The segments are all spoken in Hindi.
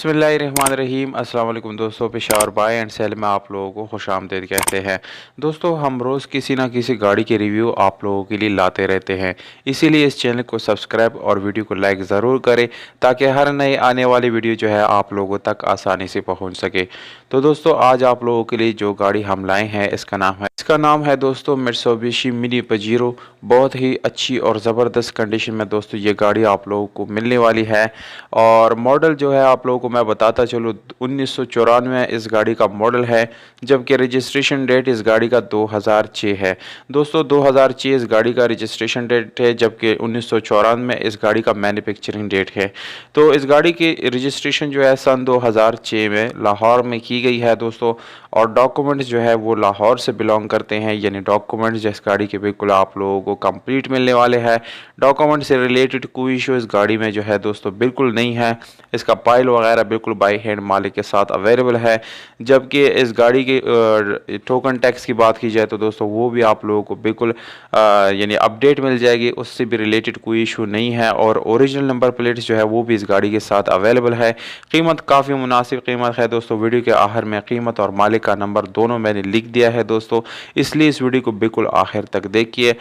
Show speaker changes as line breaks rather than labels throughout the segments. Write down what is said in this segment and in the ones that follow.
बिस्मिल्लाहिर्रहमानिर्रहीम। अस्सलाम वालेकुम दोस्तों, पेशावर बाय एंड सेल में आप लोगों को खुशामदीद कहते हैं। दोस्तों, हम रोज़ किसी ना किसी गाड़ी के रिव्यू आप लोगों के लिए लाते रहते हैं, इसीलिए इस चैनल को सब्सक्राइब और वीडियो को लाइक ज़रूर करें ताकि हर नई आने वाली वीडियो जो है आप लोगों तक आसानी से पहुँच सके। तो दोस्तों, आज आप लोगों के लिए जो गाड़ी हम लाए हैं इसका नाम है दोस्तों मित्सुबिशी मिनी पजेरो। बहुत ही अच्छी और ज़बरदस्त कंडीशन में दोस्तों ये गाड़ी आप लोगों को मिलने वाली है। और मॉडल जो है आप लोगों को मैं बताता चलूँ, 1994 इस गाड़ी का मॉडल है, जबकि रजिस्ट्रेशन डेट इस गाड़ी का 2006 है। दोस्तों 2006 इस गाड़ी का रजिस्ट्रेशन डेट है, जबकि 1994 में इस गाड़ी का मैन्युफैक्चरिंग डेट है। तो इस गाड़ी की रजिस्ट्रेशन जो है सन 2006 में लाहौर में की गई है दोस्तों। और डॉक्यूमेंट्स जो है वो लाहौर से बिलोंग करते हैं, यानी डॉक्यूमेंट्स जिस गाड़ी के बिल्कुल आप लोगों को कंप्लीट मिलने वाले हैं। डॉक्यूमेंट से रिलेटेड कोई इशू इस गाड़ी में जो है दोस्तों बिल्कुल नहीं है। इसका पाइल वगैरह बिल्कुल बाई हैंड मालिक के साथ अवेलेबल है। जबकि इस गाड़ी के टोकन टैक्स की बात की जाए तो दोस्तों वो भी आप लोगों को बिल्कुल यानी अपडेट मिल जाएगी, उससे भी रिलेटेड कोई इशू नहीं है। और ओरिजिनल नंबर प्लेट्स जो है वो भी इस गाड़ी के साथ अवेलेबल है। कीमत काफ़ी मुनासिब कीमत है दोस्तों। वीडियो के आखिर में कीमत और मालिक का नंबर दोनों मैंने लिख दिया है दोस्तों, इसलिए इस वीडियो को बिल्कुल आखिर तक देखिए।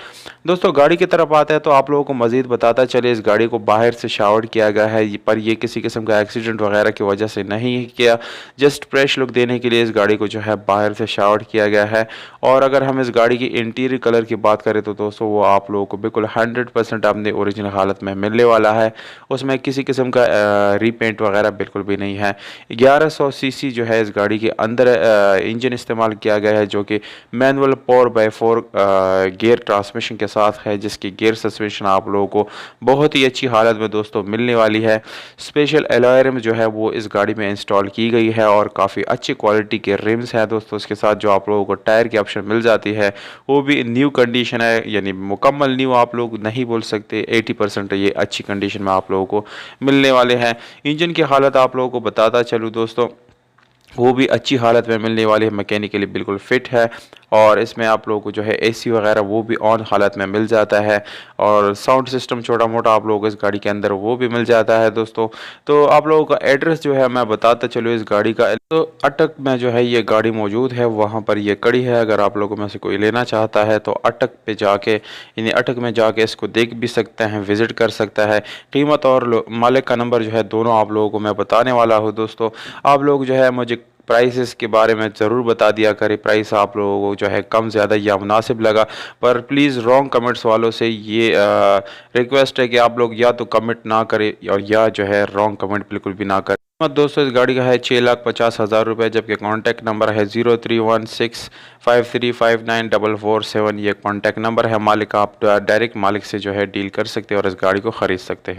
दोस्तों गाड़ी की तरफ आते हैं तो आप लोगों को मज़ीद बताता चले, इस गाड़ी को बाहर से शावर किया गया है, पर यह किसी किस्म का एक्सीडेंट वगैरह की वजह से नहीं किया, जस्ट फ्रेश लुक देने के लिए इस गाड़ी को जो है बाहर से शावर किया गया है। और अगर हम इस गाड़ी की इंटीरियर कलर की बात करें तो दोस्तों वो आप लोगों को बिल्कुल 100% अपने ओरिजिनल हालत में मिलने वाला है। उसमें किसी किस्म का रीपेंट वगैरह बिल्कुल भी नहीं है। 1100 सीसी जो है इस गाड़ी के अंदर इंजन इस्तेमाल किया गया है, जो कि मैनुअल 4x4 गियर ट्रांसमिशन के साथ है, जिसकी गियर सस्पेंशन आप लोगों को बहुत ही अच्छी हालत में दोस्तों मिलने वाली है। स्पेशल एलॉय रिम जो है वो इस गाड़ी में इंस्टॉल की गई है और काफ़ी अच्छी क्वालिटी के रिम्स हैं दोस्तों। उसके साथ जो आप लोगों को टायर की ऑप्शन मिल जाती है वो भी न्यू कंडीशन है, यानी मुकम्मल न्यू आप लोग नहीं बोल सकते, 80% ये अच्छी कंडीशन में आप लोगों को मिलने वाले हैं। इंजन की हालत आप लोगों को बताता चलूँ दोस्तों, वो भी अच्छी हालत में मिलने वाली है, मैकेनिकली बिल्कुल फिट है। और इसमें आप लोगों को जो है एसी वगैरह वो भी ऑन हालत में मिल जाता है। और साउंड सिस्टम छोटा मोटा आप लोगों को इस गाड़ी के अंदर वो भी मिल जाता है दोस्तों। तो आप लोगों का एड्रेस जो है मैं बताता चलूँ इस गाड़ी का, तो अटक में जो है ये गाड़ी मौजूद है, वहाँ पर ये खड़ी है। अगर आप लोगों में से कोई लेना चाहता है तो अटक पे जाके, यानी अटक में जाके इसको देख भी सकते हैं, विज़िट कर सकता है। कीमत और मालिक का नंबर जो है दोनों आप लोगों को मैं बताने वाला हूँ दोस्तों। आप लोग जो है मुझे प्राइसेस के बारे में ज़रूर बता दिया करें, प्राइस आप लोगों को जो है कम ज़्यादा या मुनासिब लगा। पर प्लीज़ रॉन्ग कमेंट्स वालों से ये रिक्वेस्ट है कि आप लोग या तो कमेंट ना करें और या जो है रॉन्ग कमेंट बिल्कुल भी ना करें। दोस्तों इस गाड़ी का है 6,50,000 रुपये, जबकि कॉन्टैक्ट नंबर है 0316535947। ये कॉन्टैक्ट नंबर है मालिक का, आप डायरेक्ट मालिक से जो है डील कर सकते हैं और इस गाड़ी को ख़रीद सकते हैं।